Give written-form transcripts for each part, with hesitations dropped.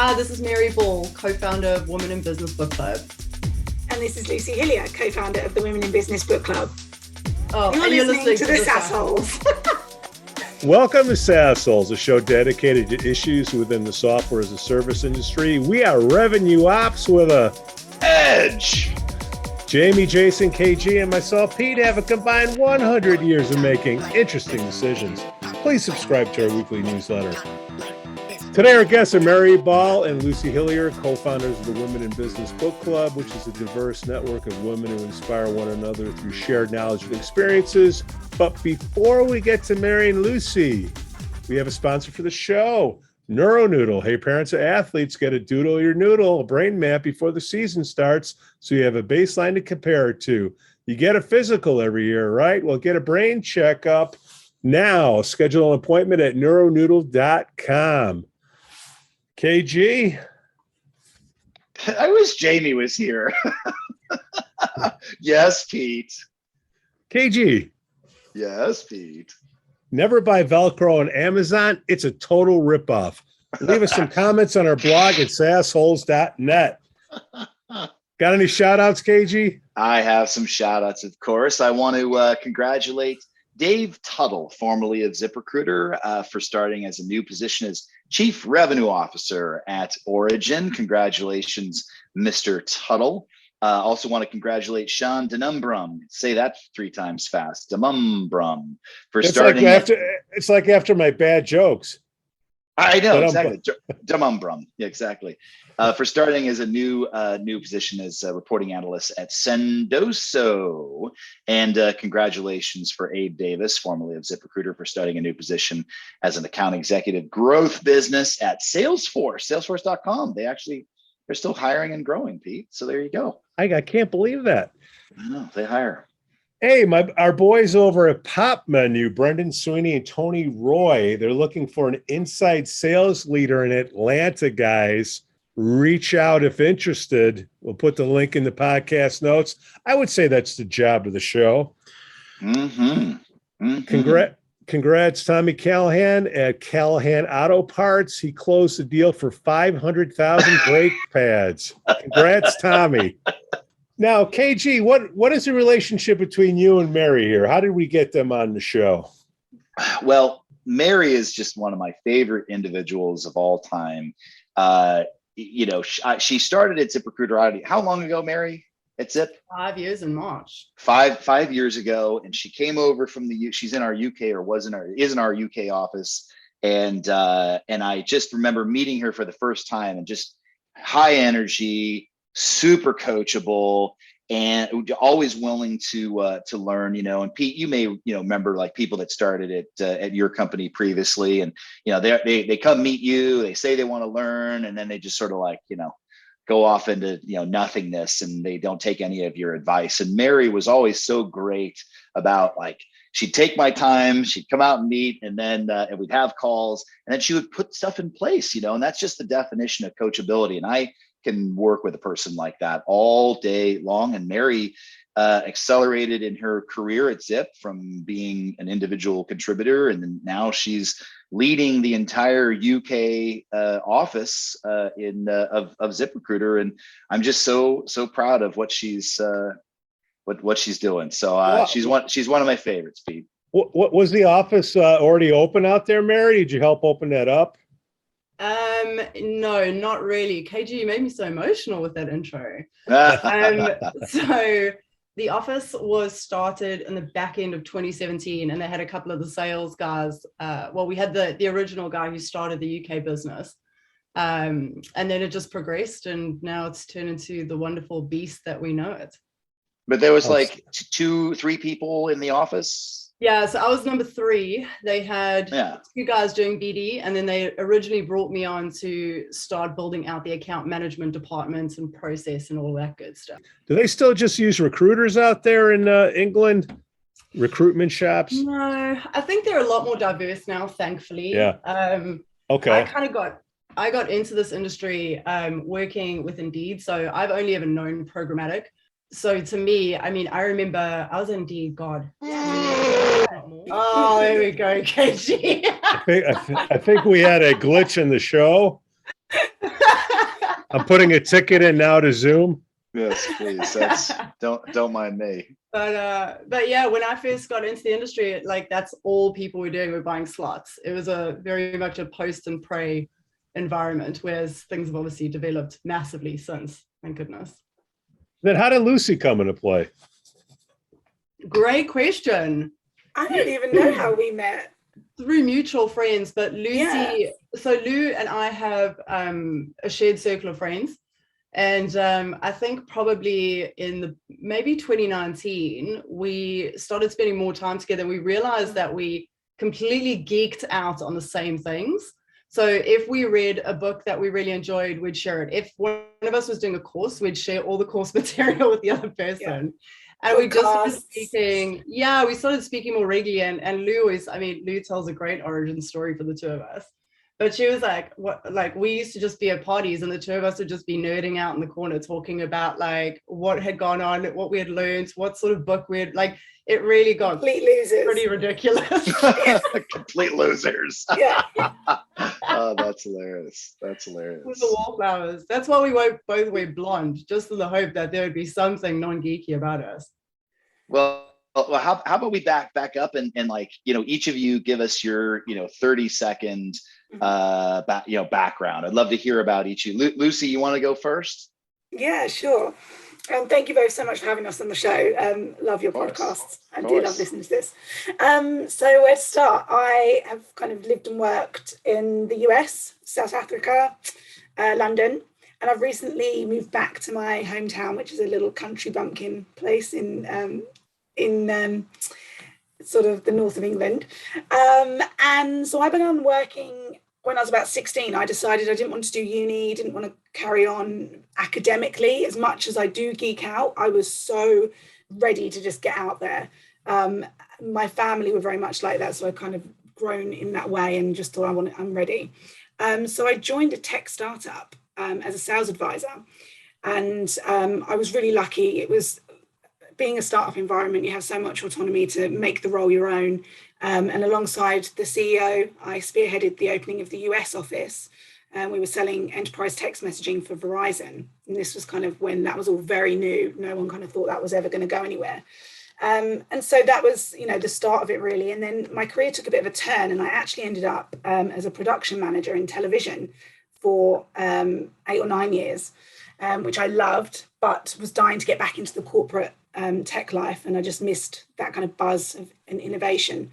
Hi, this is Mary Ball, co-founder of Women in Business Book Club. And this is Lucy Hillier, co-founder of the Women in Business Book Club. Oh, You're listening to the SaasHoles. Welcome to SaasHoles, a show dedicated to issues within the software as a service industry. We are revenue ops with a edge. Jamie, Jason, KG, and myself, Pete, have a combined 100 years of making interesting decisions. Please subscribe to our weekly newsletter. Today, our guests are Mary Ball and Lucy Hillier, co-founders of the Women in Business Book Club, which is a diverse network of women who inspire one another through shared knowledge and experiences. But before we get to Mary and Lucy, we have a sponsor for the show, NeuroNoodle. Hey, parents of athletes, get a doodle your noodle, a brain map before the season starts, so you have a baseline to compare it to. You get a physical every year, right? Well, get a brain checkup now. Schedule an appointment at neuronoodle.com. KG? I wish Jamie was here. Yes, Pete. KG? Yes, Pete. Never buy Velcro on Amazon. It's a total ripoff. Leave us some comments on our blog at SaasHoles.net. Got any shout outs, KG? I have some shout outs, of course. I want to congratulate Dave Tuttle, formerly of ZipRecruiter, for starting as a new position as Chief Revenue Officer at Origin. Congratulations, Mr. Tuttle. Also want to congratulate Sean Denumbrum. Say that 3 times fast. Denumbrum for starting. It's like after my bad jokes. I know, exactly. Denumbrum. Yeah, exactly. For starting as a new position as a reporting analyst at Sendoso. And congratulations for Abe Davis, formerly of ZipRecruiter, for starting a new position as an account executive growth business at Salesforce, salesforce.com. They're still hiring and growing, Pete. So there you go. I can't believe that. I know, they hire. Hey, our boys over at Pop Menu, Brendan Sweeney and Tony Roy, they're looking for an inside sales leader in Atlanta, guys. Reach out if interested. We'll put the link in the podcast notes. I would say that's the job of the show. Congrats, Tommy Callahan at Callahan Auto Parts. He closed the deal for 500,000 brake pads. Congrats, Tommy. Now, KG, what is the relationship between you and Mary here? How did we get them on the show? Well, Mary is just one of my favorite individuals of all time. She started at ZipRecruiter. How long ago, Mary? At Zip? 5 years in March. Five years ago, and she came over from she's in our UK or is in our UK office, and I just remember meeting her for the first time, and just high energy, super coachable, and always willing to learn. And Pete, you may remember like people that started at your company previously, and they come meet you, they say they want to learn, and then they just sort of like go off into nothingness, and they don't take any of your advice. And Mary was always so great about, like, she'd take my time, she'd come out and meet, and then and we'd have calls, and then she would put stuff in place, and that's just the definition of coachability. And I can work with a person like that all day long. And Mary accelerated in her career at Zip from being an individual contributor, and then now she's leading the entire UK office of ZipRecruiter, and I'm just so proud of what she's doing. So she's one of my favorites, Pete. What was the office already open out there, Mary? Did you help open that up? No, not really. KG, you made me so emotional with that intro. So the office was started in the back end of 2017, and they had a couple of the sales guys. We had the original guy who started the UK business, and then it just progressed, and now it's turned into the wonderful beast that we know it. But there was like 2-3 people in the office. Yeah, so I was number 3. They had 2 guys doing BD, and then they originally brought me on to start building out the account management departments and process and all that good stuff. Do they still just use recruiters out there in England? Recruitment shops? No, I think they're a lot more diverse now, thankfully. Yeah. Okay. I got into this industry working with Indeed, so I've only ever known programmatic. So to me, I mean, I remember I was in Indeed, God. Oh, there we go, KG. I think we had a glitch in the show. I'm putting a ticket in now to Zoom. Yes, please. Don't mind me. But yeah, when I first got into the industry, like that's all people were doing, were buying slots. It was a very much a post and pray environment, whereas things have obviously developed massively since, thank goodness. Then how did Lucy come into play? Great question. I don't even know how we met. Through mutual friends, but Lucy, Yeah. so Lou and I have a shared circle of friends. And I think probably in maybe 2019, we started spending more time together. We realized that we completely geeked out on the same things. So if we read a book that we really enjoyed, we'd share it. If one of us was doing a course, we'd share all the course material with the other person. And we just started speaking. Yeah, we started speaking more regularly. And Lou Lou tells a great origin story for the two of us. But she was like, we used to just be at parties and the two of us would just be nerding out in the corner talking about like what had gone on, what we had learned, what sort of book we had, like, it really got complete losers. Pretty ridiculous. Complete losers. Yeah. Oh, that's hilarious. That's hilarious. With the wallflowers. That's why we both wear blonde, just in the hope that there would be something non-geeky about us. Well, how about we back up and like, each of you give us your 30-second background. I'd love to hear about each of you. Lucy, you want to go first? Yeah, sure. Thank you both so much for having us on the show. Love your podcasts. I do love listening to this. So where to start? I have kind of lived and worked in the US, South Africa, London, and I've recently moved back to my hometown, which is a little country bumpkin place in sort of the north of England. And so I began working when I was about 16. I decided I didn't want to do uni, didn't want to carry on academically. As much as I do geek out, I was so ready to just get out there. My family were very much like that, so I kind of grown in that way and just thought I'm ready. So I joined a tech startup as a sales advisor, and I was really lucky. It was being a startup environment, you have so much autonomy to make the role your own. And alongside the CEO, I spearheaded the opening of the US office. We were selling enterprise text messaging for Verizon. And this was kind of when that was all very new. No one kind of thought that was ever going to go anywhere. And so that was, the start of it really. And then my career took a bit of a turn, and I actually ended up as a production manager in television for 8 or 9 years, which I loved, but was dying to get back into the corporate tech life, and I just missed that kind of buzz and innovation.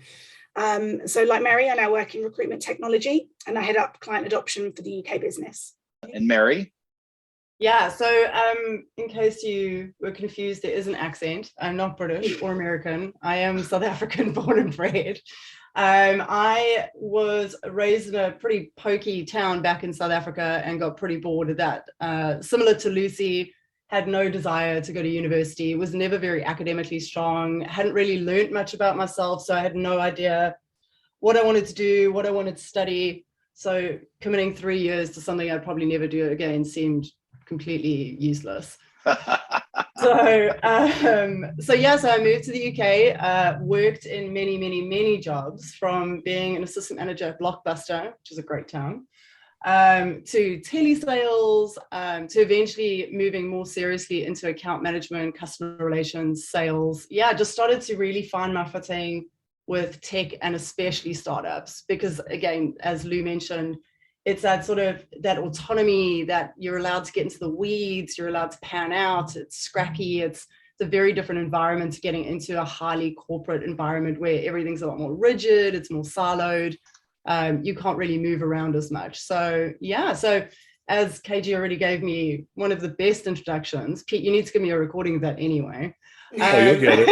So like Mary, I now work in recruitment technology, and I head up client adoption for the UK business. And Mary? Yeah, so in case you were confused, there is an accent. I'm not British or American. I am South African born and bred. I was raised in a pretty pokey town back in South Africa and got pretty bored of that. Similar to Lucy, had no desire to go to university, was never very academically strong, hadn't really learned much about myself, so I had no idea what I wanted to do, what I wanted to study. So committing 3 years to something I'd probably never do again seemed completely useless. So I moved to the UK, worked in many jobs, from being an assistant manager at Blockbuster, which is a great town, to telesales, to eventually moving more seriously into account management, customer relations, sales. Yeah, just started to really find my footing with tech and especially startups, because again, as Lou mentioned, it's that sort of that autonomy that you're allowed to get into the weeds, you're allowed to pan out, it's scrappy, it's a very different environment to getting into a highly corporate environment where everything's a lot more rigid, it's more siloed. You can't really move around as much. So yeah, so as KG already gave me one of the best introductions, Pete, you need to give me a recording of that anyway. Oh, you'll get it.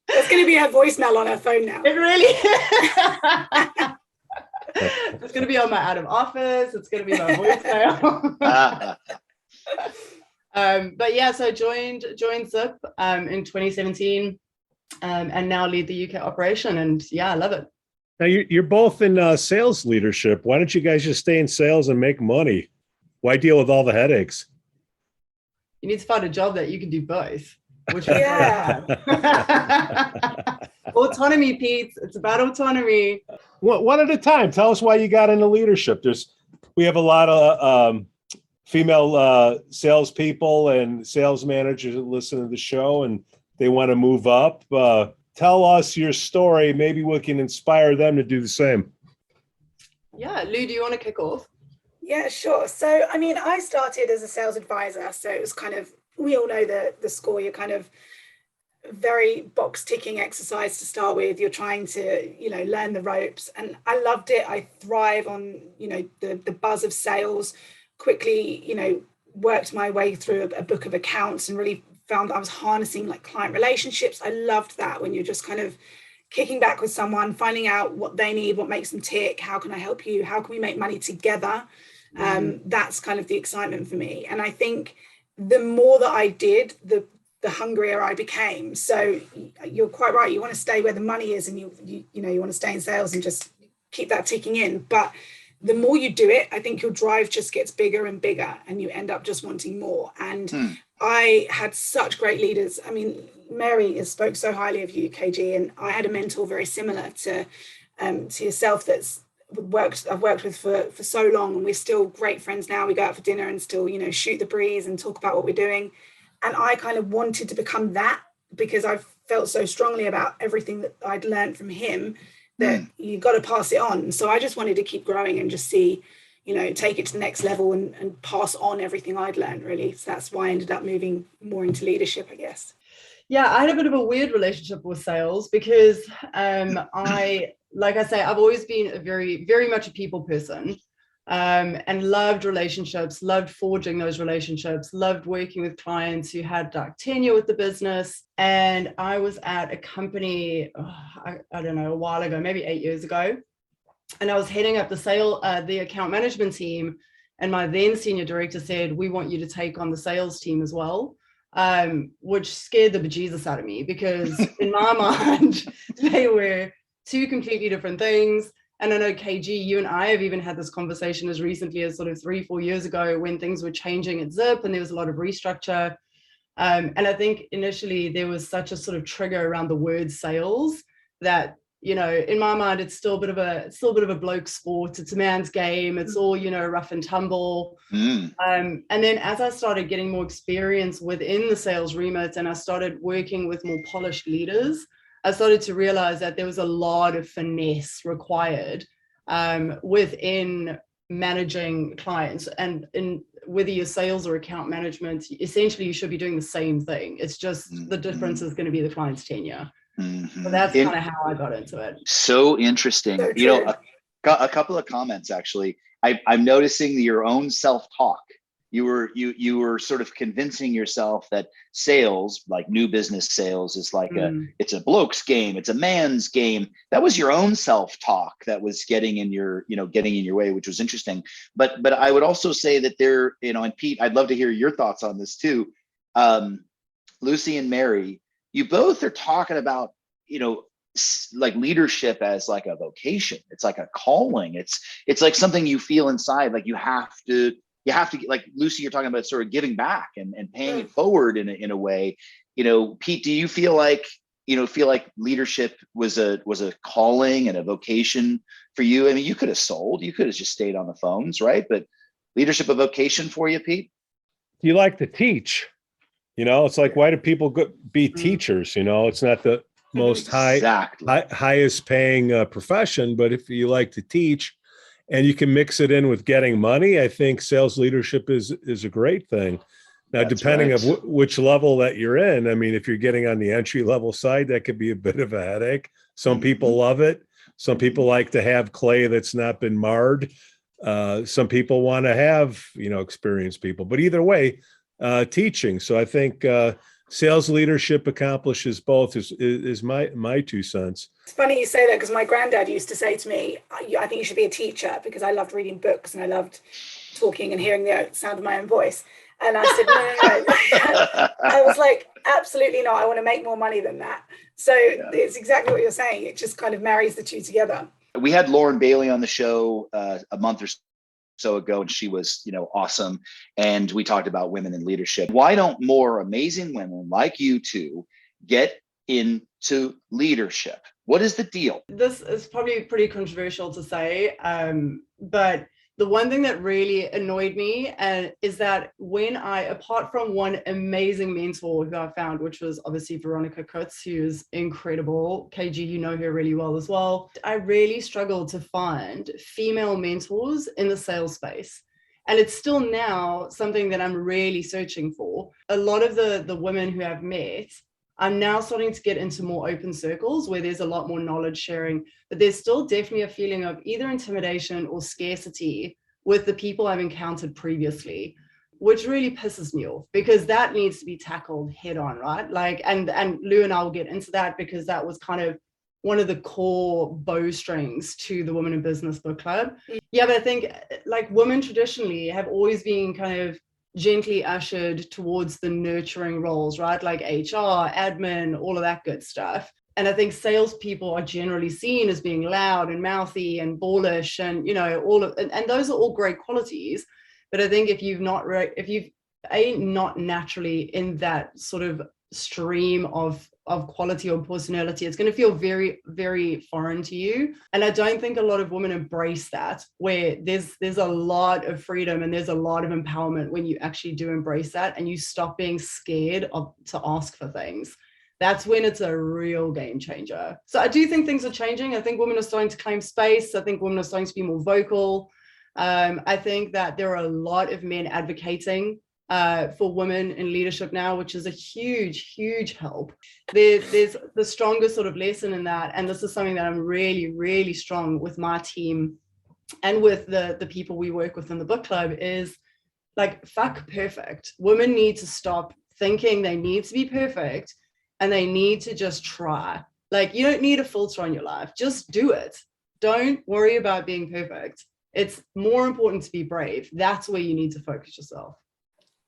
There's going to be her voicemail on her phone now. It really it's going to be on my out of office. It's going to be my voicemail. But yeah, so joined Zip in 2017 and now lead the UK operation. And yeah, I love it. Now you're both in sales leadership. Why don't you guys just stay in sales and make money? Why deal with all the headaches? You need to find a job that you can do both. Which yeah. Autonomy, Pete. It's about autonomy. One at a time. Tell us why you got into leadership. We have a lot of female salespeople and sales managers that listen to the show and they want to move up, tell us your story. Maybe we can inspire them to do the same. Yeah, Lou, do you want to kick off? Yeah, sure. So, I mean, I started as a sales advisor. So it was kind of, we all know the score. You're kind of very box ticking exercise to start with. You're trying to, learn the ropes. And I loved it. I thrive on, the buzz of sales. Quickly, worked my way through a book of accounts and really found I was harnessing like client relationships. I loved that when you're just kind of kicking back with someone, finding out what they need, what makes them tick, how can I help you, how can we make money together? That's kind of the excitement for me. And I think the more that I did, the hungrier I became. So you're quite right. You want to stay where the money is, and you want to stay in sales and just keep that ticking in. But the more you do it, I think your drive just gets bigger and bigger, and you end up just wanting more. And I had such great leaders. I mean, Mary has spoke so highly of you, KG, and I had a mentor very similar to yourself I've worked with for so long, and we're still great friends now. We go out for dinner and still, shoot the breeze and talk about what we're doing. And I kind of wanted to become that because I felt so strongly about everything that I'd learned from him that you got to pass it on. So I just wanted to keep growing and just see, take it to the next level and pass on everything I'd learned, really. So that's why I ended up moving more into leadership, I guess. Yeah, I had a bit of a weird relationship with sales because like I say, I've always been a very, very much a people person, and loved relationships, loved forging those relationships, loved working with clients who had like tenure with the business. And I was at a company, I don't know, a while ago, maybe 8 years ago, and I was heading up the account management team. And my then senior director said, "We want you to take on the sales team as well." Which scared the bejesus out of me because in my mind, they were two completely different things. And I know, KG, you and I have even had this conversation as recently as sort of 3-4 years ago when things were changing at Zip and there was a lot of restructure. And I think initially there was such a sort of trigger around the word sales that, in my mind, it's still a bit of a bloke sport. It's a man's game. It's all, rough and tumble. And then as I started getting more experience within the sales remit and I started working with more polished leaders, I started to realize that there was a lot of finesse required within managing clients. And in whether you're sales or account management, essentially you should be doing the same thing. It's just the difference is going to be the client's tenure. So that's kind of how I got into it. So interesting. So a couple of comments, actually. I'm noticing your own self-talk. You were sort of convincing yourself that sales, like new business sales, is like it's a bloke's game, it's a man's game. That was your own self-talk that was getting in your way, which was interesting. But I would also say that there, and Pete, I'd love to hear your thoughts on this too. Lucy and Mary, you both are talking about, like leadership as like a vocation. It's like a calling. It's like something you feel inside, like you have to, like Lucy, you're talking about sort of giving back and paying it forward in a way. Pete, do you feel like leadership was a calling and a vocation for you? I mean, you could have just stayed on the phones, right? But leadership a vocation for you, Pete? You like to teach, it's like, why do people be teachers? It's not the most highest paying profession, but if you like to teach and you can mix it in with getting money, I think sales leadership is a great thing. Now, depending on which level that you're in, I mean, if you're getting on the entry level side, that could be a bit of a headache. Some people love it. Some people like to have clay that's not been marred. Some people want to have, experienced people, but either way, teaching. So I think sales leadership accomplishes both is my 2 cents. It's funny you say that because my granddad used to say to me, I think you should be a teacher, because I loved reading books and I loved talking and hearing the sound of my own voice. And I said, no. I was like, absolutely not. I want to make more money than that. So It's exactly what you're saying. It just kind of marries the two together. We had Lauren Bailey on the show a month or so ago, and she was, awesome. And we talked about women in leadership. Why don't more amazing women like you two get into leadership? What is the deal? This is probably pretty controversial to say, but The one thing that really annoyed me is that when apart from one amazing mentor who I found, which was obviously Veronica Kutz, who is incredible, KG, you know her really well as well, I really struggled to find female mentors in the sales space. And it's still now something that I'm really searching for. A lot of the women who I've met, I'm now starting to get into more open circles where there's a lot more knowledge sharing, but there's still definitely a feeling of either intimidation or scarcity with the people I've encountered previously, which really pisses me off because that needs to be tackled head on, right? Like, and Lou and I will get into that because that was kind of one of the core bowstrings to the Women in Business book club. Yeah, but I think like women traditionally have always been kind of gently ushered towards the nurturing roles, right? Like HR, admin, all of that good stuff. And I think salespeople are generally seen as being loud and mouthy and bullish and, you know, and those are all great qualities. But I think if you've not naturally in that sort of stream of quality or personality, it's going to feel very, very foreign to you. And I don't think a lot of women embrace that, where there's a lot of freedom and there's a lot of empowerment when you actually do embrace that and you stop being scared to ask for things. That's when it's a real game changer. So I do think things are changing. I think women are starting to claim space. I think women are starting to be more vocal. I think that there are a lot of men advocating for women in leadership now, which is a huge, huge help. There's the strongest sort of lesson in that. And this is something that I'm really, really strong with my team and with the people we work with in the book club is like, fuck perfect. Women need to stop thinking they need to be perfect and they need to just try. Like, you don't need a filter on your life. Just do it. Don't worry about being perfect. It's more important to be brave. That's where you need to focus yourself.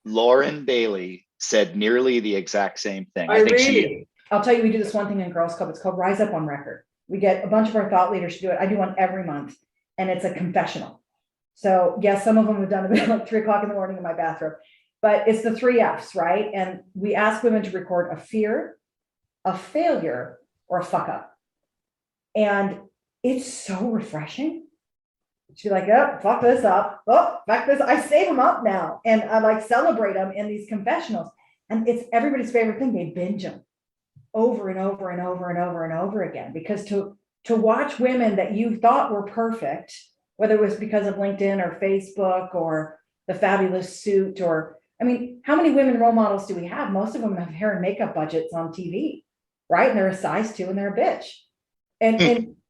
Lauren Bailey said nearly the exact same thing. I think I'll tell you, we do this one thing in Girls Club. It's called Rise Up on Record. We get a bunch of our thought leaders to do it. I do one every month, and it's a confessional. So yes, some of them have done it at like 3 o'clock in the morning in my bathroom, but it's the 3 F's, right? And we ask women to record a fear, a failure, or a fuck up. And it's so refreshing. She's like, oh, fuck this up. Oh, fuck this. I save them up now. And I like celebrate them in these confessionals. And it's everybody's favorite thing. They binge them over and over and over and over and over again. Because to watch women that you thought were perfect, whether it was because of LinkedIn or Facebook or the fabulous suit, or, I mean, how many women role models do we have? Most of them have hair and makeup budgets on TV, right? And they're a size 2 and they're a bitch.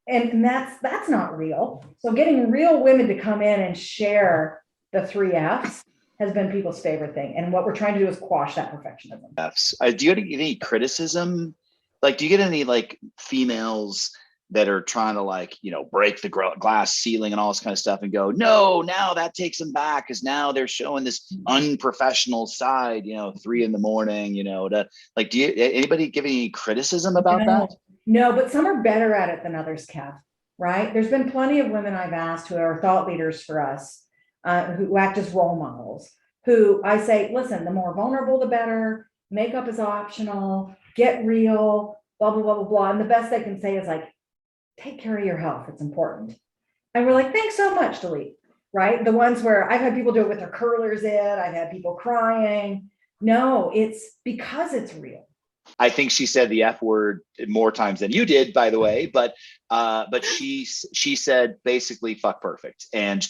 And that's not real. So getting real women to come in and share the 3 F's has been people's favorite thing. And what we're trying to do is quash that perfectionism. F's. Do you get any criticism? Like, do you get any like females that are trying to like, you know, break the glass ceiling and all this kind of stuff and go, no, now that takes them back because now they're showing this unprofessional side, you know, 3 a.m, you know, to like, do you, anybody give any criticism about that? No, but some are better at it than others, Kev, right? There's been plenty of women I've asked who are thought leaders for us, who act as role models, who I say, listen, the more vulnerable, the better. Makeup is optional, get real, blah, blah, blah, blah, blah. And the best they can say is like, take care of your health. It's important. And we're like, thanks so much, delete, right? The ones where I've had people do it with their curlers in, I've had people crying. No, it's because it's real. I think she said the F word more times than you did, by the way, but she said basically fuck perfect. And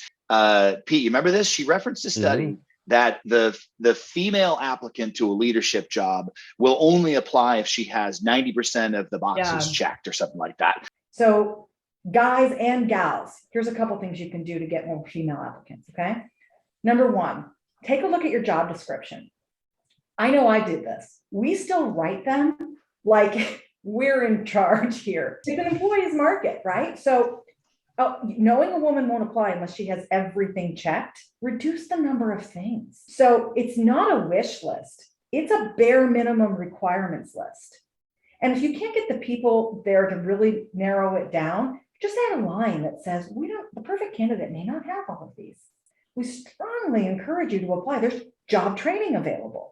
Pete, you remember this? She referenced a study that the female applicant to a leadership job will only apply if she has 90% of the boxes checked or something like that. So guys and gals, here's a couple things you can do to get more female applicants, okay? Number 1, take a look at your job description. I know I did this. We still write them like we're in charge here. It's an employee's market, right? So knowing a woman won't apply unless she has everything checked, reduce the number of things. So it's not a wish list. It's a bare minimum requirements list. And if you can't get the people there to really narrow it down, just add a line that says, the perfect candidate may not have all of these. We strongly encourage you to apply. There's job training available.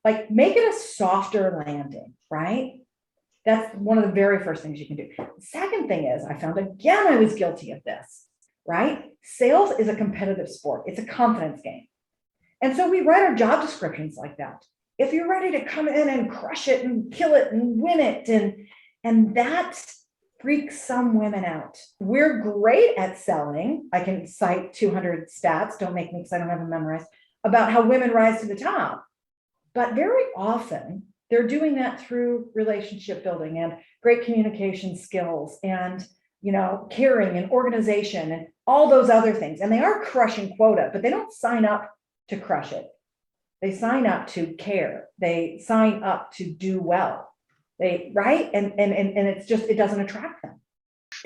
Like, make it a softer landing, right? That's one of the very first things you can do. The second thing is, I found, again, I was guilty of this. right? Sales is a competitive sport. It's a confidence game. And so we write our job descriptions like that. If you're ready to come in and crush it and kill it and win it, and that freaks some women out. We're great at selling. I can cite 200 stats, don't make me, because I don't have them memorized, about how women rise to the top. But very often they're doing that through relationship building and great communication skills and, caring and organization and all those other things. And they are crushing quota, but they don't sign up to crush it. They sign up to care. They sign up to do well. Right? And it's just, it doesn't attract them.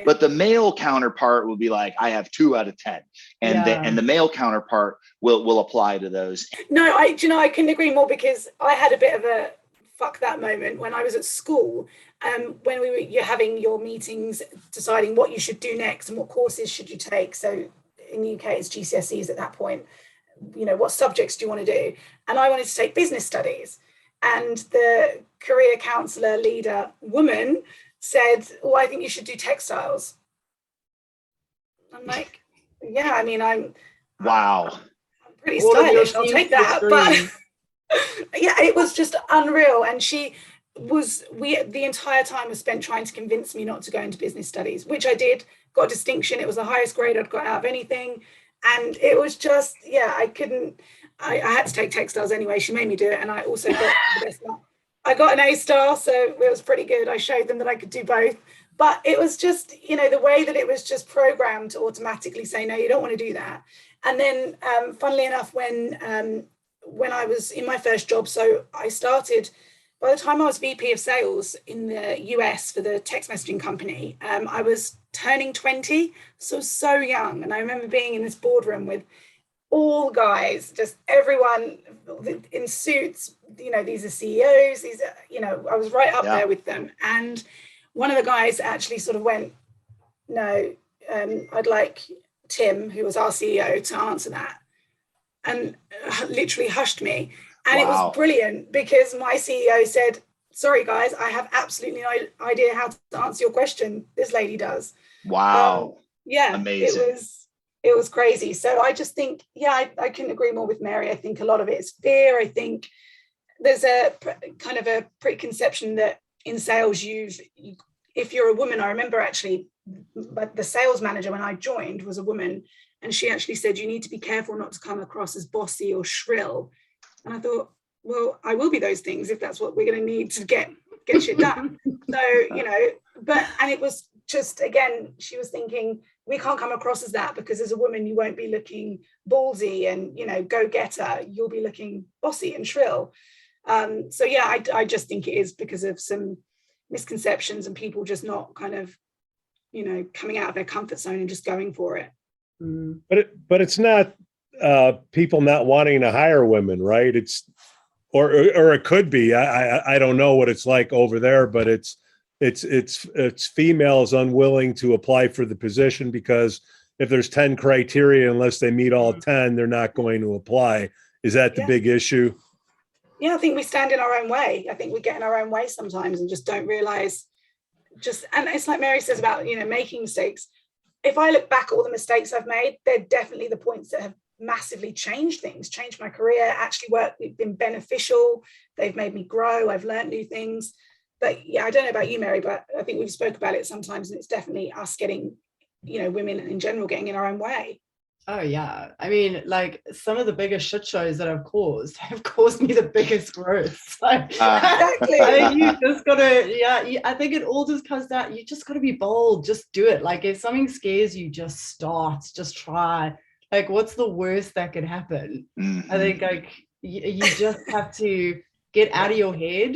But the male counterpart will be like, I have 2 out of 10. And the male counterpart will apply to those. No, I couldn't agree more, because I had a bit of a fuck that moment when I was at school. When you're having your meetings, deciding what you should do next and what courses should you take. So in the UK, it's GCSEs at that point. What subjects do you want to do? And I wanted to take business studies. And the career counselor leader woman said, "Oh, I think you should do textiles." I'm like, yeah, I mean, I'm pretty stylish. I'll take that. But yeah, it was just unreal. And the entire time was spent trying to convince me not to go into business studies, which I did, got a distinction. It was the highest grade I'd got out of anything. And it was just, I had to take textiles anyway. She made me do it. And I also got the best one. I got an A star, so it was pretty good. I showed them that I could do both. But it was just, the way that it was just programmed to automatically say, no, you don't want to do that. And then, funnily enough, when I was in my first job, so I started, by the time I was VP of sales in the US for the text messaging company, I was turning 20, so young. And I remember being in this boardroom with all guys, just everyone in suits, these are CEOs, I was right up there with them. And one of the guys actually sort of went, no, I'd like Tim, who was our CEO, to answer that. And literally hushed me. And It was brilliant, because my CEO said, sorry, guys, I have absolutely no idea how to answer your question. This lady does. Wow. Amazing. It was crazy. So I just think, I couldn't agree more with Mary. I think a lot of it is fear. I think there's a kind of a preconception that in sales, if you're a woman, I remember actually, but the sales manager when I joined was a woman, and she actually said, you need to be careful not to come across as bossy or shrill. And I thought, well, I will be those things if that's what we're going to need to get shit done. So, and it was just, again, she was thinking, we can't come across as that, because as a woman, you won't be looking ballsy and, go-getter. You'll be looking bossy and shrill. I just think it is because of some misconceptions and people just not kind of, coming out of their comfort zone and just going for it. But it's not people not wanting to hire women, right? It's or it could be. I don't know what it's like over there, but it's females unwilling to apply for the position, because if there's 10 criteria, unless they meet all 10, they're not going to apply. Is that the big issue? Yeah, I think we stand in our own way. I think we get in our own way sometimes and just don't realize. And it's like Mary says about, making mistakes. If I look back at all the mistakes I've made, they're definitely the points that have massively changed things, changed my career, actually been beneficial. They've made me grow. I've learned new things. But I don't know about you, Mary, but I think we've spoke about it sometimes, and it's definitely us getting, women in general getting in our own way. Oh yeah. I mean, like, some of the biggest shit shows that I've caused have caused me the biggest growth. Exactly. I think you just gotta, I think it all just comes down, you just gotta be bold, just do it. Like, if something scares you, just start, just try. Like, what's the worst that could happen? Mm-hmm. I think, like, you just have to get out of your head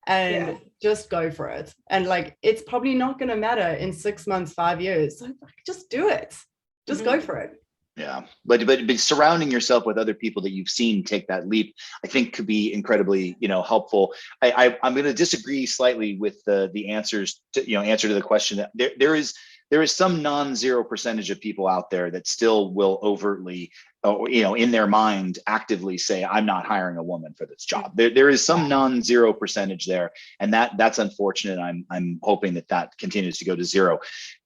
and just go for it. And like, it's probably not gonna matter in 6 months, 5 years. So just do it. Just go for it. Yeah, but surrounding yourself with other people that you've seen take that leap, I think, could be incredibly, helpful. I'm going to disagree slightly with the answers to, answer to the question. That there is some non-zero percentage of people out there that still will overtly in their mind actively say, I'm not hiring a woman for this job. There is some non-zero percentage there, and that's unfortunate. I'm hoping that continues to go to zero.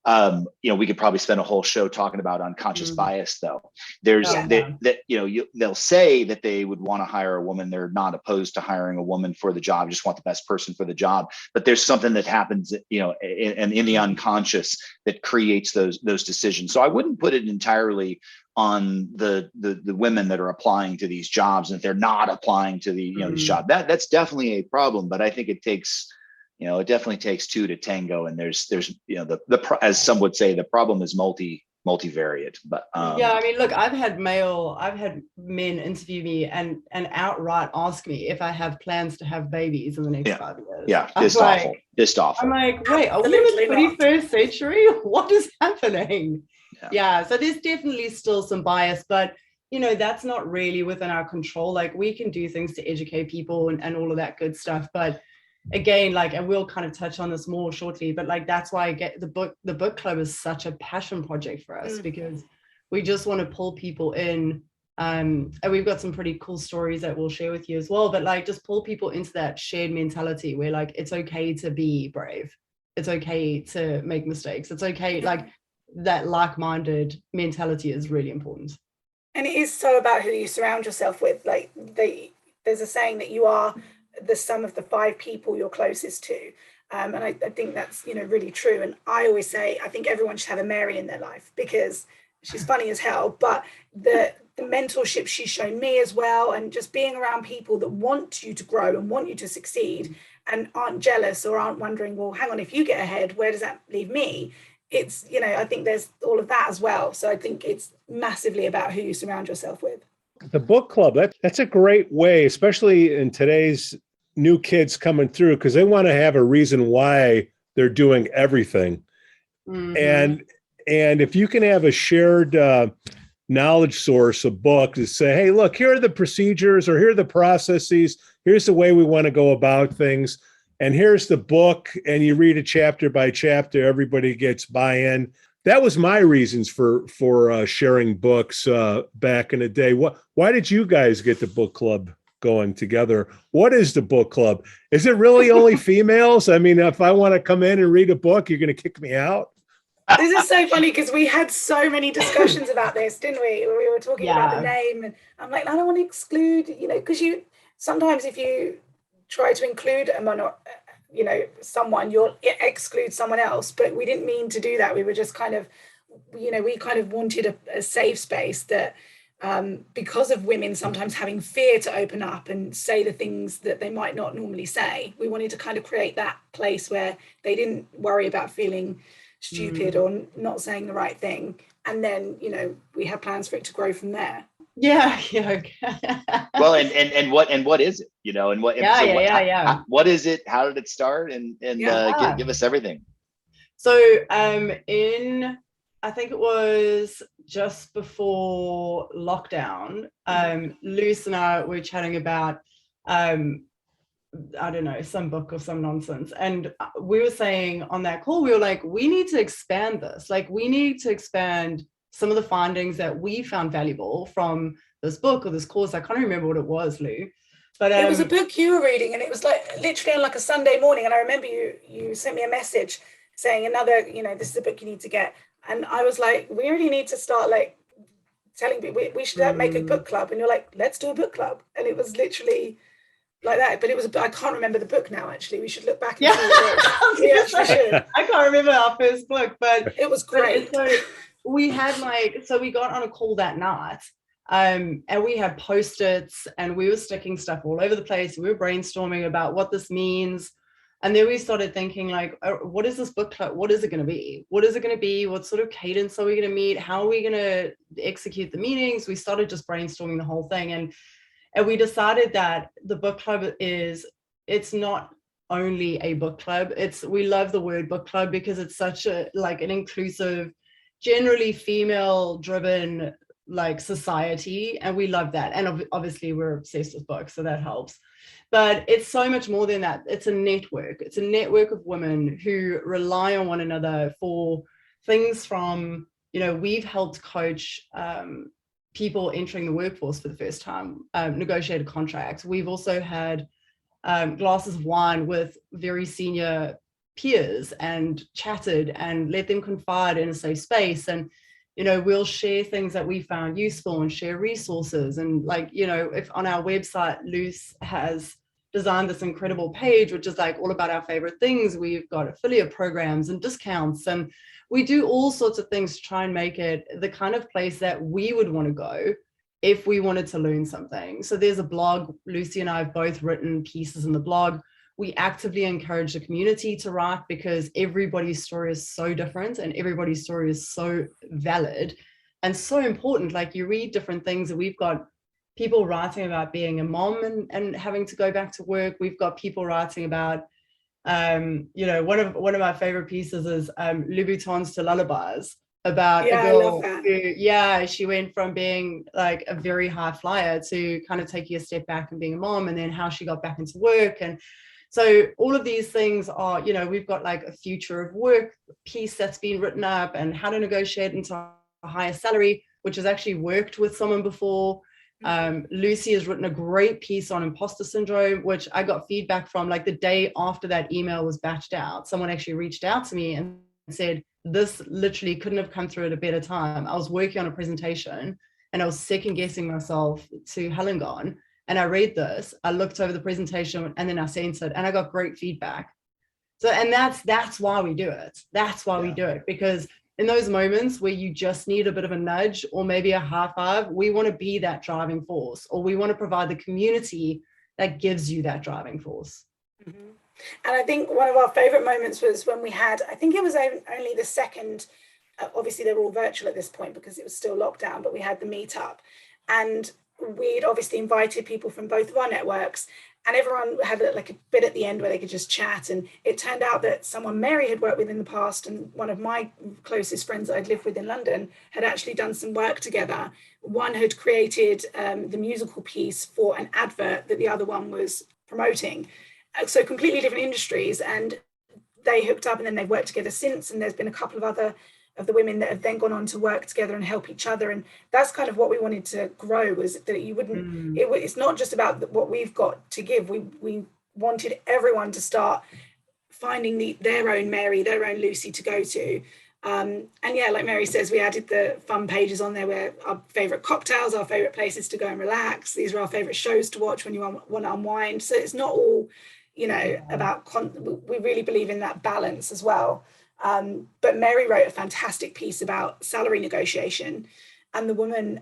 We could probably spend a whole show talking about unconscious bias, though. There's they'll say that they would want to hire a woman. They're not opposed to hiring a woman for the job, just want the best person for the job. But there's something that happens, in the unconscious that creates those decisions. So I wouldn't put it entirely on the women that are applying to these jobs, and if they're not applying to these jobs, that's definitely a problem. But I think it takes, it definitely takes two to tango, and there's as some would say, the problem is multivariate. But I mean, look, I've had men interview me and outright ask me if I have plans to have babies in the next 5 years. Yeah, just awful. I'm like, wait, are we in the 21st century? What is happening? Yeah, so there's definitely still some bias, but that's not really within our control. Like, we can do things to educate people and all of that good stuff, but again, and we'll kind of touch on this more shortly, but that's why I get the book club is such a passion project for us, because we just want to pull people in, and we've got some pretty cool stories that we'll share with you as well, but just pull people into that shared mentality where it's okay to be brave, it's okay to make mistakes, it's okay, that like-minded mentality is really important. And it is so about who you surround yourself with. There's a saying that you are the sum of the 5 people you're closest to, and I think that's really true. And I always say I think everyone should have a Mary in their life, because she's funny as hell, but the mentorship she's shown me as well, and just being around people that want you to grow and want you to succeed and aren't jealous or aren't wondering, well, hang on, if you get ahead, where does that leave me? It's, I think there's all of that as well. So I think it's massively about who you surround yourself with. The book club, that's a great way, especially in today's new kids coming through, because they want to have a reason why they're doing everything. And if you can have a shared knowledge source, a book, to say, hey, look, here are the procedures, or here are the processes, here's the way we want to go about things, and here's the book, and you read it chapter by chapter, everybody gets buy-in. That was my reasons for sharing books back in the day. Why did you guys get the book club going together? What is the book club? Is it really only females? I mean, if I want to come in and read a book, you're going to kick me out? This is so funny, because we had so many discussions about this, didn't we? We were talking about the name, and I'm like, I don't want to exclude, because sometimes if you try to include someone, you'll exclude someone else. But we didn't mean to do that. We were just kind of, we kind of wanted a safe space that, because of women sometimes having fear to open up and say the things that they might not normally say, we wanted to kind of create that place where they didn't worry about feeling stupid or not saying the right thing. And then, we have plans for it to grow from there. Yeah. Well, and what is it? And what? What is it? How did it start? And give us everything. So, I think it was just before lockdown, Luce and I were chatting about, I don't know, some book or some nonsense. And we were saying on that call, we were like, we need to expand this. We need to expand some of the findings that we found valuable from this book or this course. I can't remember what it was, Lou. But it was a book you were reading, and it was literally on a Sunday morning. And I remember you sent me a message saying this is a book you need to get. And I was like, we really need to start telling people we should make a book club. And you're like, let's do a book club. And it was literally like that. But I can't remember the book now, actually. We should look back and see what it is. I can't remember our first book, but it was great. So we had we got on a call that night, and we had Post-its, and we were sticking stuff all over the place. We were brainstorming about what this means. And then we started thinking what is this book club? What is it going to be? What is it going to be? What sort of cadence are we going to meet? How are we going to execute the meetings? We started just brainstorming the whole thing. And we decided that the book club it's not only a book club. We love the word book club because it's such an inclusive, generally female driven society. And we love that. And obviously we're obsessed with books, so that helps. But it's so much more than that. It's a network. It's a network of women who rely on one another for things from, we've helped coach people entering the workforce for the first time, negotiated contracts. We've also had glasses of wine with very senior peers and chatted and let them confide in a safe space. And, we'll share things that we found useful and share resources. And like, if on our website, Luce has designed this incredible page, which is like all about our favorite things. We've got affiliate programs and discounts, and we do all sorts of things to try and make it the kind of place that we would want to go if we wanted to learn something. So there's a blog. Lucy and I have both written pieces in the blog. We actively encourage the community to write because everybody's story is so different and everybody's story is so valid and so important. Like, you read different things, and we've got people writing about being a mom and having to go back to work. We've got people writing about, one of my favorite pieces is Louboutins to lullabies, about a girl who, she went from being like a very high flyer to kind of taking a step back and being a mom, and then how she got back into work. And so all of these things are, we've got like a future of work piece that's been written up, and how to negotiate into a higher salary, which has actually worked with someone before. Lucy has written a great piece on imposter syndrome, which I got feedback from like the day after that email was batched out. Someone actually reached out to me and said, this literally couldn't have come through at a better time. I was working on a presentation and I was second guessing myself to hell and gone. And I read this, I looked over the presentation, and then I sent it, and I got great feedback. So, and that's why we do it. That's why we do it, because in those moments where you just need a bit of a nudge or maybe a high five, we want to be that driving force, or we want to provide the community that gives you that driving force. Mm-hmm. And I think one of our favorite moments was when we had, I think it was only the second, obviously they were all virtual at this point because it was still lockdown, but we had the meetup, and we'd obviously invited people from both of our networks, and everyone had like a bit at the end where they could just chat. And it turned out that someone Mary had worked with in the past, and one of my closest friends that I'd lived with in London, had actually done some work together. One had created the musical piece for an advert that the other one was promoting. So completely different industries, and they hooked up, and then they've worked together since. And there's been a couple of other of the women that have then gone on to work together and help each other. And that's kind of what we wanted to grow, was that you wouldn't, it's not just about what we've got to give. We wanted everyone to start finding their own Mary, their own Lucy to go to. And yeah, like Mary says, we added the fun pages on there where our favorite cocktails, our favorite places to go and relax. These are our favorite shows to watch when you want to unwind. So it's not all, about, we really believe in that balance as well. But Mary wrote a fantastic piece about salary negotiation, and the woman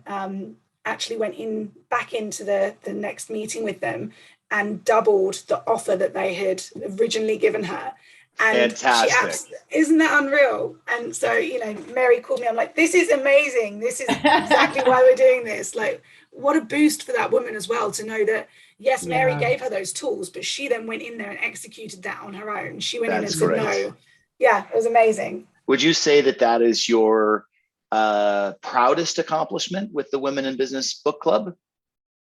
actually went back into the next meeting with them and doubled the offer that they had originally given her. And fantastic. Isn't that unreal? And so, Mary called me. I'm like, this is amazing. This is exactly why we're doing this. Like, what a boost for that woman as well, to know that, yes, Mary gave her those tools, but she then went in there and executed that on her own. She went in and said, no. Yeah, it was amazing. Would you say that is your proudest accomplishment with the Women in Business Book Club?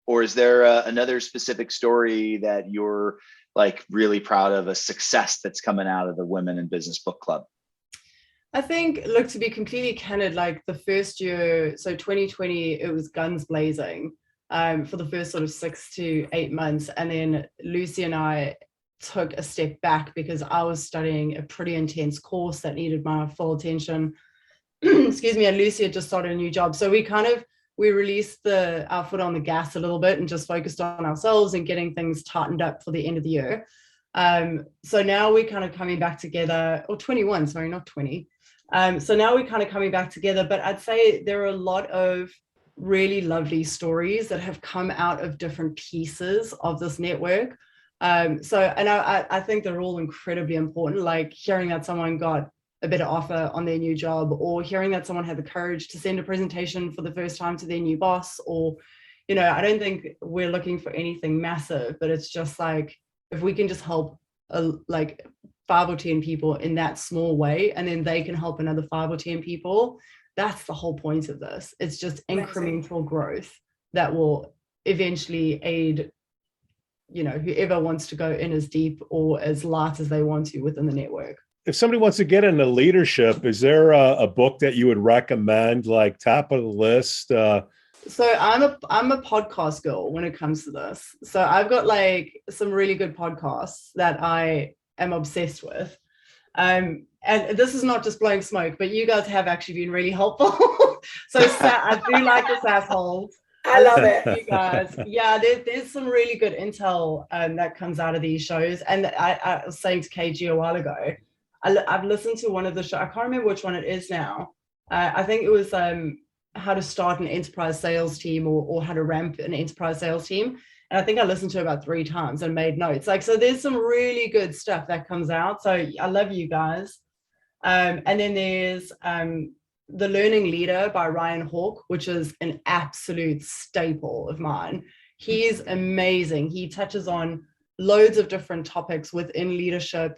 Or is there another specific story that you're like really proud of, a success that's coming out of the Women in Business Book Club? I think, look, to be completely candid, like the first year, so 2020, it was guns blazing for the first sort of 6 to 8 months. And then Lucy and I took a step back because I was studying a pretty intense course that needed my full attention. Excuse me. And Lucy had just started a new job. So we released our foot on the gas a little bit and just focused on ourselves and getting things tightened up for the end of the year. So now we're kind of coming back together, or 21, sorry, not 20. So now we're kind of coming back together, but I'd say there are a lot of really lovely stories that have come out of different pieces of this network. I think they're all incredibly important, like hearing that someone got a better offer on their new job, or hearing that someone had the courage to send a presentation for the first time to their new boss, or, I don't think we're looking for anything massive, but it's just like, if we can just help like 5 or 10 people in that small way, and then they can help another 5 or 10 people, that's the whole point of this. It's just incremental growth that will eventually aid, whoever wants to go in as deep or as light as they want to within the network. If somebody wants to get into leadership, is there a book that you would recommend, like top of the list? So I'm a podcast girl when it comes to this. So I've got like some really good podcasts that I am obsessed with. And this is not just blowing smoke, but you guys have actually been really helpful. So I do like the SaasHoles. I love listen to it. you guys. Yeah, there's some really good intel that comes out of these shows. And I was saying to KG a while ago, I've listened to one of the shows. I can't remember which one it is now. I think it was how to start an enterprise sales team or how to ramp an enterprise sales team. And I think I listened to it about 3 times and made notes. Like, so there's some really good stuff that comes out. So I love you guys. And then there's The Learning Leader by Ryan Hawk, which is an absolute staple of mine. He's amazing. He touches on loads of different topics within leadership.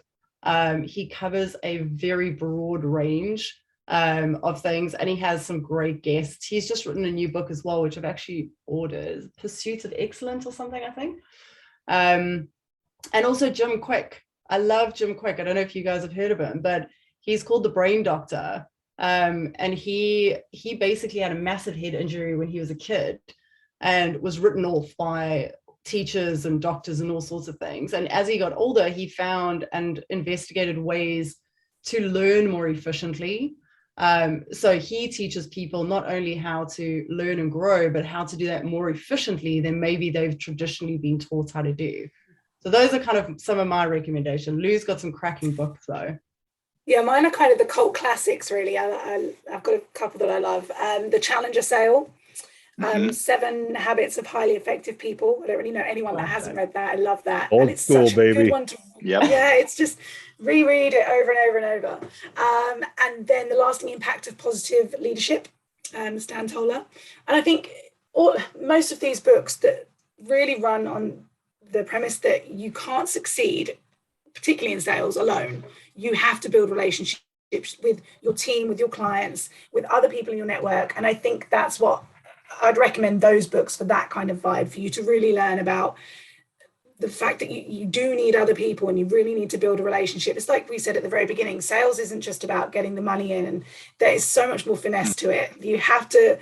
He covers a very broad range of things, and he has some great guests. He's just written a new book as well, which I've actually ordered, Pursuits of Excellence or something, I think. And also Jim Quick. I love Jim Quick. I don't know if you guys have heard of him, but he's called the Brain Doctor. And he basically had a massive head injury when he was a kid and was written off by teachers and doctors and all sorts of things. And as he got older, he found and investigated ways to learn more efficiently. So he teaches people not only how to learn and grow, but how to do that more efficiently than maybe they've traditionally been taught how to do. So those are kind of some of my recommendations. Lou's got some cracking books though. Yeah, mine are kind of the cult classics, really. I've got a couple that I love. The Challenger Sale, 7 Habits of Highly Effective People. I don't really know anyone that hasn't read that. I love that. Old and it's school, such a baby. good one to, yeah, it's just reread it over and over and over. And then The Lasting Impact of Positive Leadership, Stan Toller. And I think most of these books that really run on the premise that you can't succeed, particularly in sales, alone. You have to build relationships with your team, with your clients, with other people in your network. And I think that's what I'd recommend, those books for that kind of vibe, for you to really learn about the fact that you do need other people and you really need to build a relationship. It's like we said at the very beginning, sales isn't just about getting the money in, and there is so much more finesse to it. You have to,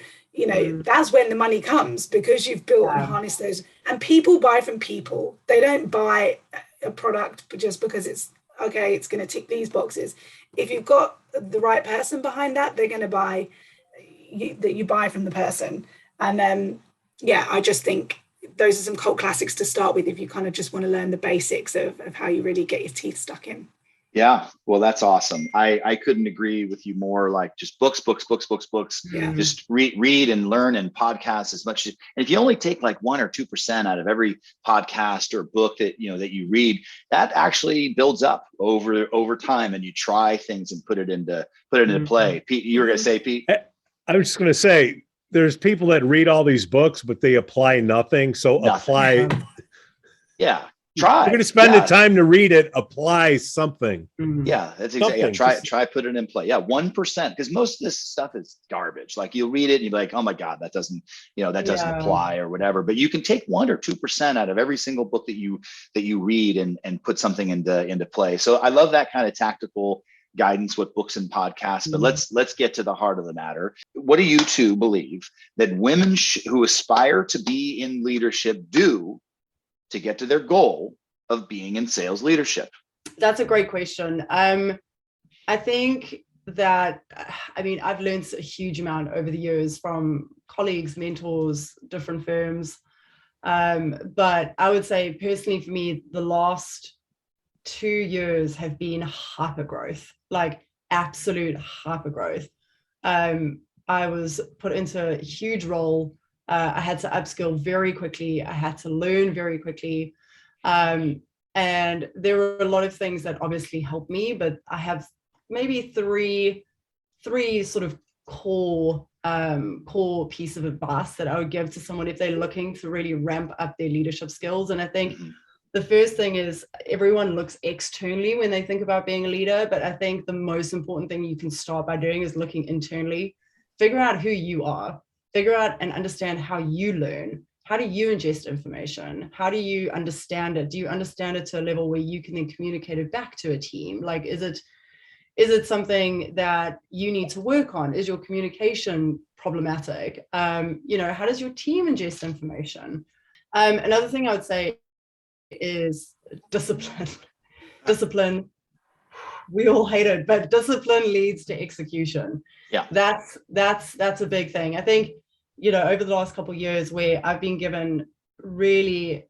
that's when the money comes, because you've built and harnessed those. And people buy from people. They don't buy a product just because it's okay, it's going to tick these boxes. If you've got the right person behind that, they're going to buy that you buy from the person. And I just think those are some cult classics to start with if you kind of just want to learn the basics of how you really get your teeth stuck in. Yeah, well, that's awesome. I couldn't agree with you more. Like, just books. Yeah. Just read and learn, and podcasts as much. And if you only take like 1 or 2% out of every podcast or book that you read, that actually builds up over time, and you try things and put it into play. Pete, you were going to say, Pete? I was just going to say, there's people that read all these books, but they apply nothing. So apply. Yeah. Try. You're going to spend the time to read it. Apply something. Yeah, that's exactly. Try put it in play. Yeah, 1%, because most of this stuff is garbage. Like, you'll read it and you're like, oh my God, that doesn't apply or whatever. But you can take 1 or 2% out of every single book that you read and put something into play. So I love that kind of tactical guidance with books and podcasts. But let's get to the heart of the matter. What do you two believe that women who aspire to be in leadership do to get to their goal of being in sales leadership? That's a great question. I think that, I've learned a huge amount over the years from colleagues, mentors, different firms. But I would say personally for me, the last 2 years have been hypergrowth, like absolute hypergrowth. I was put into a huge role. I had to upskill very quickly. I had to learn very quickly. And there were a lot of things that obviously helped me, but I have maybe three sort of core piece of advice that I would give to someone if they're looking to really ramp up their leadership skills. And I think the first thing is, everyone looks externally when they think about being a leader, but I think the most important thing you can start by doing is looking internally. Figure out who you are. Figure out and understand how you learn. How do you ingest information? How do you understand it? Do you understand it to a level where you can then communicate it back to a team? Like, is it Is it something that you need to work on? Is your communication problematic? You know, how does your team ingest information? Another thing I would say is discipline. Discipline, we all hate it, but discipline leads to execution. Yeah. That's a big thing. I think, you know, over the last couple of years where I've been given really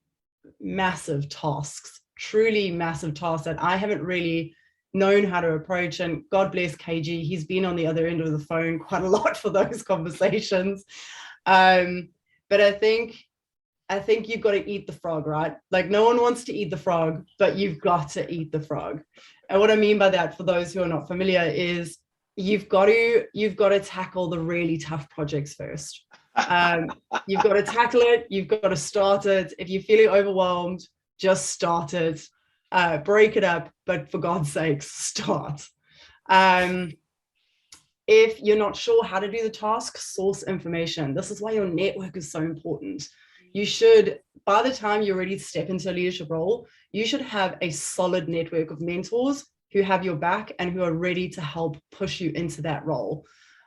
massive tasks, truly massive tasks that I haven't really known how to approach. And God bless KG, he's been on the other end of the phone quite a lot for those conversations. But I think you've got to eat the frog, right? Like, no one wants to eat the frog, but you've got to eat the frog. And what I mean by that, for those who are not familiar, is you've got to tackle the really tough projects first. You've got to tackle it. You've got to start it. If you're feeling overwhelmed, just start it. Break it up, but for God's sake, start. If you're not sure how to do the task, source information. This is why your network is so important. You should, by the time you're ready to step into a leadership role, you should have a solid network of mentors who have your back and who are ready to help push you into that role.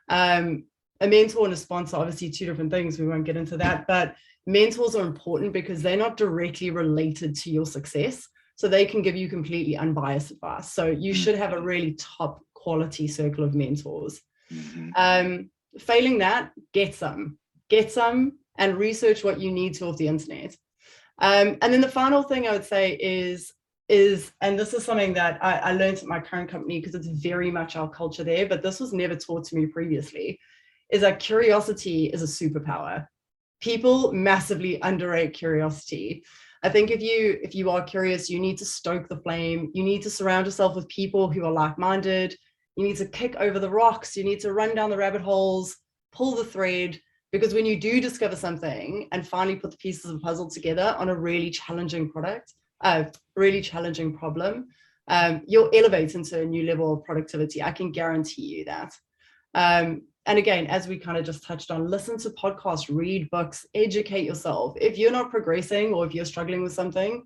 A mentor and a sponsor, obviously two different things. We won't get into that, but mentors are important because they're not directly related to your success. So they can give you completely unbiased advice. So you should have a really top quality circle of mentors. Failing that, get some and research what you need to off the internet. And then the final thing I would say is, and this is something that I learned at my current company because it's very much our culture there, but this was never taught to me previously, is that curiosity is a superpower. People massively underrate curiosity. I think if you are curious, you need to stoke the flame. You need to surround yourself with people who are like-minded. You need to kick over the rocks. You need to run down the rabbit holes, pull the thread, because when you do discover something and finally put the pieces of the puzzle together on a really challenging really challenging problem, you'll elevate into a new level of productivity. I can guarantee you that. And again, as we kind of just touched on, listen to podcasts, read books, educate yourself. If you're not progressing or if you're struggling with something,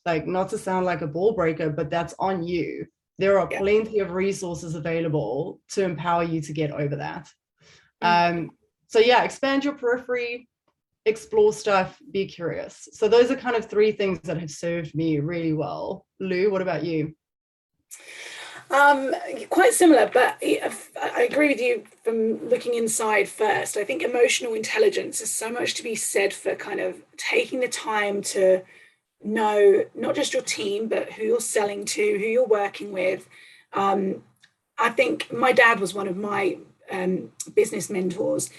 like, not to sound like a ball breaker, but that's on you. There are plenty of resources available to empower you to get over that. So yeah, expand your periphery, explore stuff, be curious. So those are kind of three things that have served me really well. Lou, what about you? Quite similar, but I agree with you from looking inside first. I think emotional intelligence is so much to be said for kind of taking the time to know not just your team, but who you're selling to, who you're working with. I think my dad was one of my business mentors.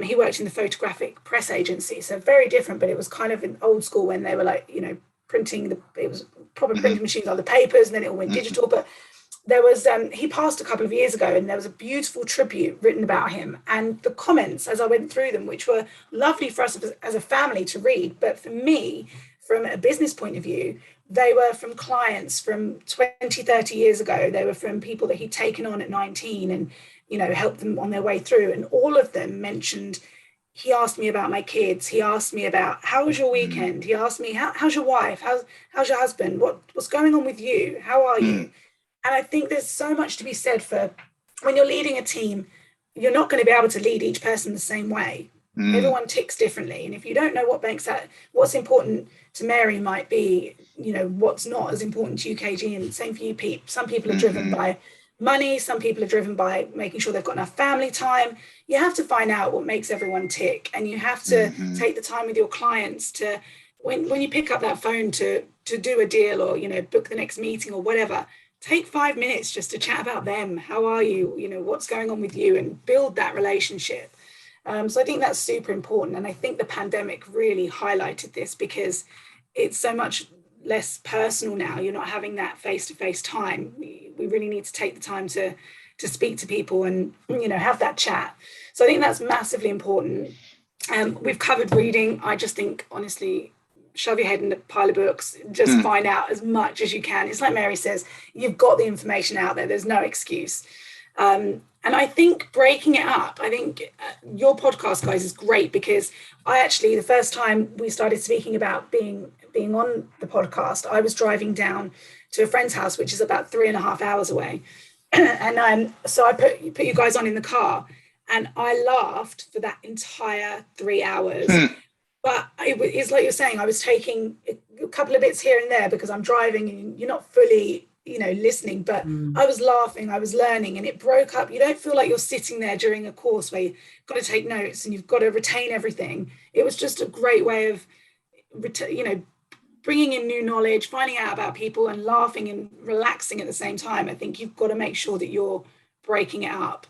He worked in the photographic press agency, so very different, but it was kind of an old school when they were like, you know, printing it was proper printing machines on the papers, and then it all went digital. But there was he passed a couple of years ago, and there was a beautiful tribute written about him, and the comments as I went through them, which were lovely for us as a family to read, but for me, from a business point of view, they were from clients from 20-30 years ago. They were from people that he'd taken on at 19 and, you know, helped them on their way through, and all of them mentioned, he asked me about my kids, he asked me about how was your weekend, he asked me how's your wife, how's your husband, what's going on with you, how are you? And I think there's so much to be said for when you're leading a team, you're not going to be able to lead each person the same way. Everyone ticks differently. And if you don't know what makes that, what's important to Mary might be, you know, what's not as important to you, KG, and same for you, Pete. Some people are driven by money. Some people are driven by making sure they've got enough family time. You have to find out what makes everyone tick. And you have to take the time with your clients to, when you pick up that phone to do a deal or, you know, book the next meeting or whatever, take 5 minutes just to chat about them. How are you? You know, what's going on with you, and build that relationship. So I think that's super important. And I think the pandemic really highlighted this because it's so much less personal now. You're not having that face-to-face time. We really need to take the time to speak to people and, you know, have that chat. So I think that's massively important. We've covered reading. I just think, honestly, shove your head in the pile of books, just find out as much as you can. It's like Mary says, you've got the information out there. There's no excuse. And I think breaking it up, I think your podcast, guys, is great because I actually, the first time we started speaking about being on the podcast, I was driving down to a friend's house, which is about 3.5 hours away. And so I put you guys on in the car, and I laughed for that entire 3 hours. But it's like you're saying, I was taking a couple of bits here and there because I'm driving and you're not fully, listening, but I was laughing, I was learning, and it broke up. You don't feel like you're sitting there during a course where you've got to take notes and you've got to retain everything. It was just a great way of, bringing in new knowledge, finding out about people, and laughing and relaxing at the same time. I think you've got to make sure that you're breaking it up.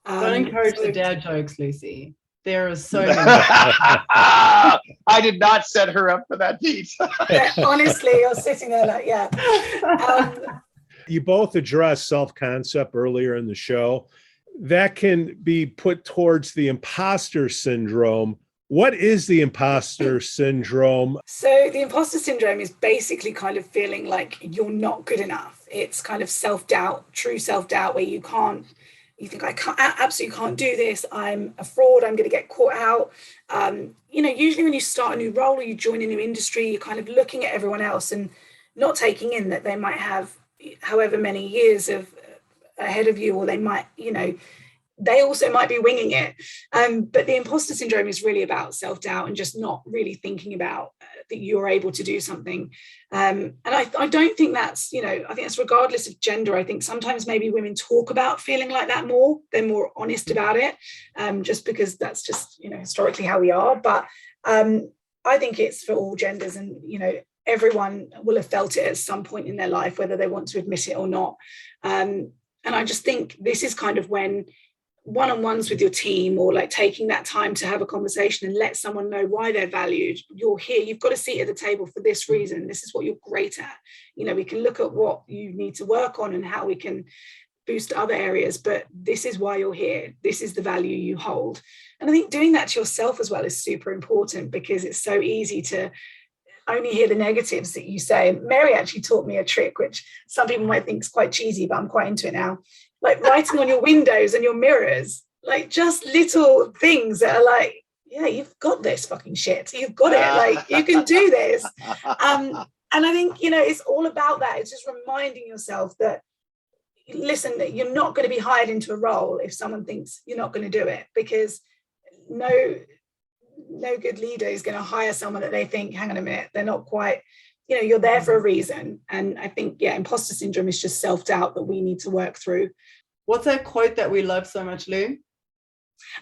Don't encourage the dad jokes, Lucy. There are so many. I did not set her up for that, Pete. Honestly, you're sitting there like, yeah. You both addressed self-concept earlier in the show. That can be put towards the imposter syndrome. What is the imposter syndrome? So the imposter syndrome is basically kind of feeling like you're not good enough. It's kind of self-doubt, true self-doubt, where you think, I absolutely can't do this. I'm a fraud. I'm going to get caught out. Usually when you start a new role or you join a new industry, you're kind of looking at everyone else and not taking in that they might have however many years ahead of you, or they might, they also might be winging it. But the imposter syndrome is really about self-doubt and just not really thinking about that you're able to do something. And I don't think that's, I think it's regardless of gender. I think sometimes maybe women talk about feeling like that more. They're more honest about it, just because that's just, historically how we are. But I think it's for all genders, and, everyone will have felt it at some point in their life, whether they want to admit it or not. And I just think this is kind of when one-on-ones with your team, or like taking that time to have a conversation and let someone know why they're valued. You're here, you've got a seat at the table for this reason. This is what you're great at. We can look at what you need to work on and how we can boost other areas, but this is why you're here. This is the value you hold. And I think doing that to yourself as well is super important, because it's so easy to only hear the negatives that you say. And Mary actually taught me a trick, which some people might think is quite cheesy, but I'm quite into it now. Like writing on your windows and your mirrors, like just little things that are like, yeah, you've got this fucking shit. You've got it. Like, you can do this. And I think, it's all about that. It's just reminding yourself that, listen, that you're not going to be hired into a role if someone thinks you're not going to do it, because no good leader is going to hire someone that they think, hang on a minute, they're not quite, you're there for a reason. And I think, imposter syndrome is just self-doubt that we need to work through. What's that quote that we love so much, Lou?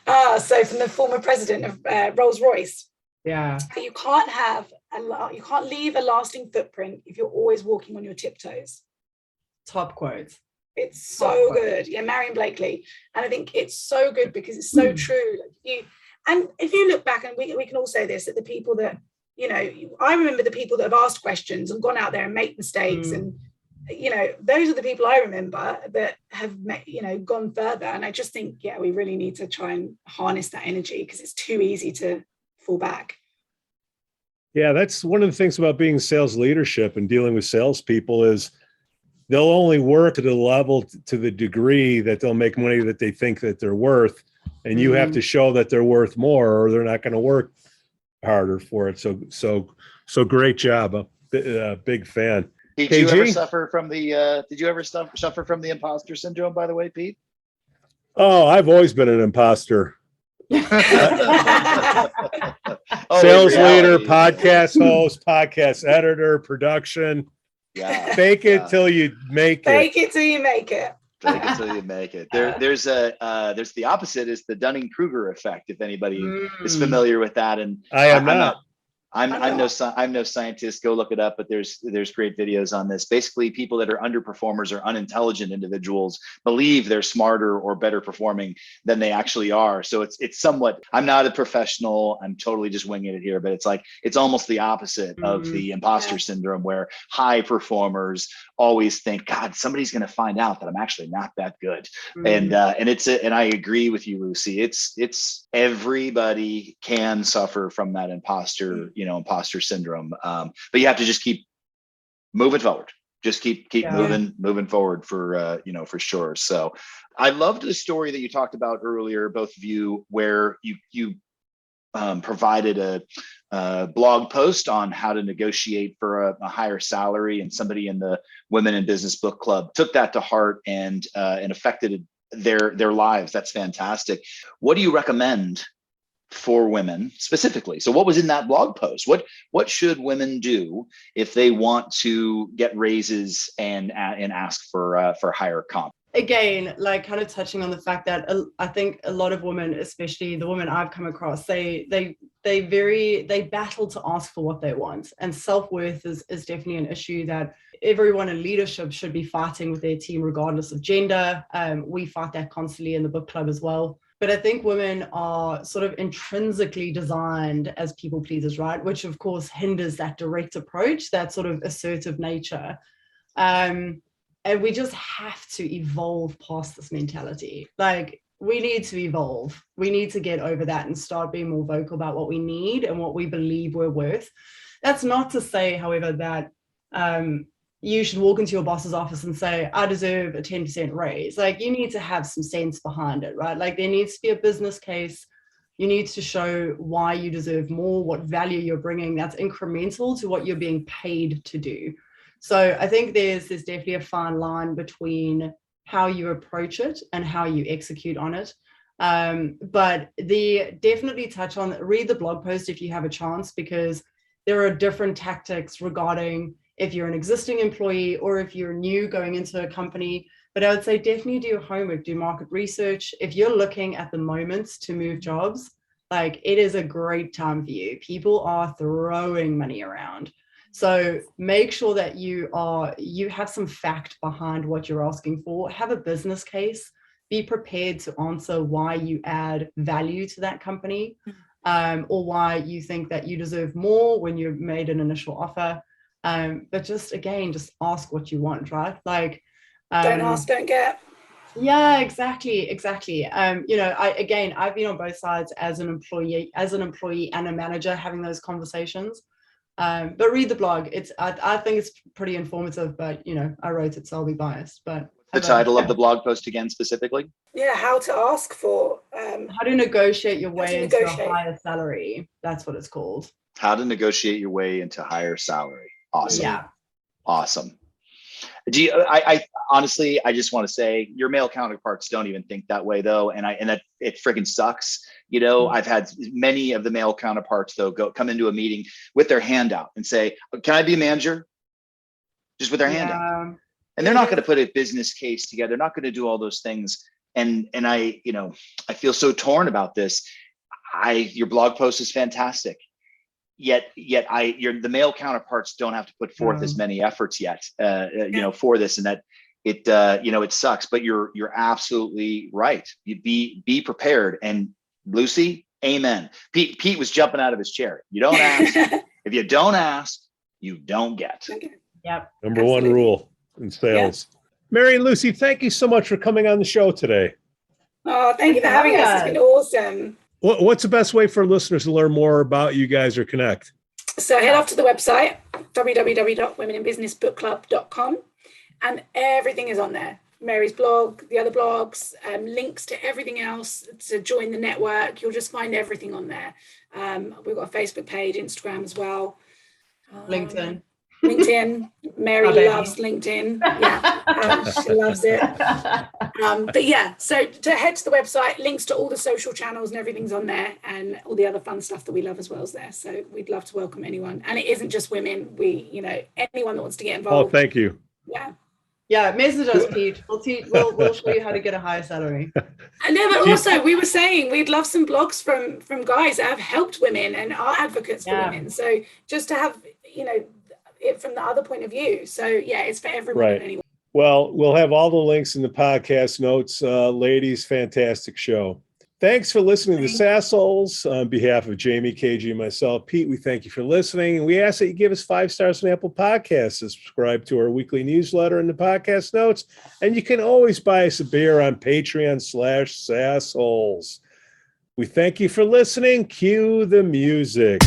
So from the former president of Rolls-Royce. Yeah. You can't leave a lasting footprint if you're always walking on your tiptoes. Top quote. It's so good. Yeah, Marion Blakely. And I think it's so good because it's so true. And if you look back, and we can all say this, that the people that, I remember the people that have asked questions and gone out there and make mistakes. And, those are the people I remember that have, gone further. And I just think, we really need to try and harness that energy, because it's too easy to fall back. Yeah, that's one of the things about being sales leadership and dealing with salespeople is they'll only work to the level, to the degree that they'll make money that they think that they're worth. And you have to show that they're worth more, or they're not going to work harder for it. So great job. A big fan. Did you ever suffer from the imposter syndrome, by the way, Pete? Oh, I've always been an imposter. Sales leader, podcast host, podcast editor, production. Yeah. Fake it till you make it. Fake it till you make it. Fake it till you make it. There's the opposite, is the Dunning-Kruger effect, if anybody is familiar with that. And I am not. I'm no scientist. Go look it up, but there's great videos on this. Basically, people that are underperformers or unintelligent individuals believe they're smarter or better performing than they actually are. So it's somewhat. I'm not a professional. I'm totally just winging it here, but it's almost the opposite of the imposter syndrome, where high performers always think, God, somebody's going to find out that I'm actually not that good. And I agree with you, Lucy. It's everybody can suffer from that imposter syndrome. But you have to just keep moving forward. Just keep moving forward for sure. So I loved the story that you talked about earlier, both of you, where you provided a blog post on how to negotiate for a higher salary, and somebody in the Women in Business Book Club took that to heart and affected their lives. That's fantastic. What do you recommend for women specifically? So what was in that blog post? What should women do if they want to get raises and ask for higher comp? Again, like kind of touching on the fact that I think a lot of women, especially the women I've come across, they battle to ask for what they want, and self-worth is definitely an issue that everyone in leadership should be fighting with their team, regardless of gender. We fight that constantly in the book club as well. But I think women are sort of intrinsically designed as people pleasers, right? Which of course hinders that direct approach, that sort of assertive nature. And we just have to evolve past this mentality. Like, we need to evolve. We need to get over that and start being more vocal about what we need and what we believe we're worth. That's not to say, however, that you should walk into your boss's office and say, I deserve a 10% raise. Like, you need to have some sense behind it, right? Like, there needs to be a business case. You need to show why you deserve more, what value you're bringing that's incremental to what you're being paid to do. So I think there's definitely a fine line between how you approach it and how you execute on it. But definitely read the blog post if you have a chance, because there are different tactics regarding if you're an existing employee or if you're new going into a company. But I would say definitely do your homework, do market research. If you're looking at the moment to move jobs, like, it is a great time for you. People are throwing money around. So make sure that you have some fact behind what you're asking for. Have a business case. Be prepared to answer why you add value to that company, or why you think that you deserve more when you've made an initial offer. But just ask what you want, right? Like, don't ask, don't get. Yeah, exactly. I've been on both sides as an employee and a manager, having those conversations. But read the blog. I think it's pretty informative, but I wrote it, so I'll be biased. But the title of the blog post again specifically? Yeah, how to ask for how to negotiate your way into a higher salary. That's what it's called. How to negotiate your way into higher salary. Awesome. Yeah. Awesome. I honestly, I just want to say your male counterparts don't even think that way though. And that it freaking sucks. I've had many of the male counterparts though come into a meeting with their hand out and say, can I be a manager? Just with their hand out. And they're not going to put a business case together. They're not going to do all those things. And I feel so torn about this. Your blog post is fantastic. Yet the male counterparts don't have to put forth as many efforts yet, for this, and that it sucks, but you're absolutely right. You be prepared. And Lucy, amen. Pete was jumping out of his chair. You don't ask. If you don't ask, you don't get. Yep. Number one rule in sales. Yep. Mary and Lucy, thank you so much for coming on the show today. Oh, thank you for having us. It's been awesome. What's the best way for listeners to learn more about you guys or connect? So head off to the website, www.womeninbusinessbookclub.com, and everything is on there. Mary's blog, the other blogs, links to everything else, to join the network. You'll just find everything on there. We've got a Facebook page, Instagram as well. LinkedIn. Mary loves LinkedIn. Yeah, she loves it. But yeah, so to head to the website, links to all the social channels and everything's on there, and all the other fun stuff that we love as well is there. So we'd love to welcome anyone, and it isn't just women. Anyone that wants to get involved. Oh, thank you. Yeah, message us, Pete. We'll show you how to get a higher salary. And then, but also, we were saying we'd love some blogs from guys that have helped women and are advocates for women. So just to have it from the other point of view. So yeah, it's for everyone. Right. Anyway. Well, we'll have all the links in the podcast notes. Ladies, fantastic show. Thanks for listening to SaasHoles. On behalf of Jamie, KG, and myself, Pete, we thank you for listening. And we ask that you give us 5 stars on Apple Podcasts, subscribe to our weekly newsletter in the podcast notes. And you can always buy us a beer on Patreon/SaasHoles. We thank you for listening. Cue the music.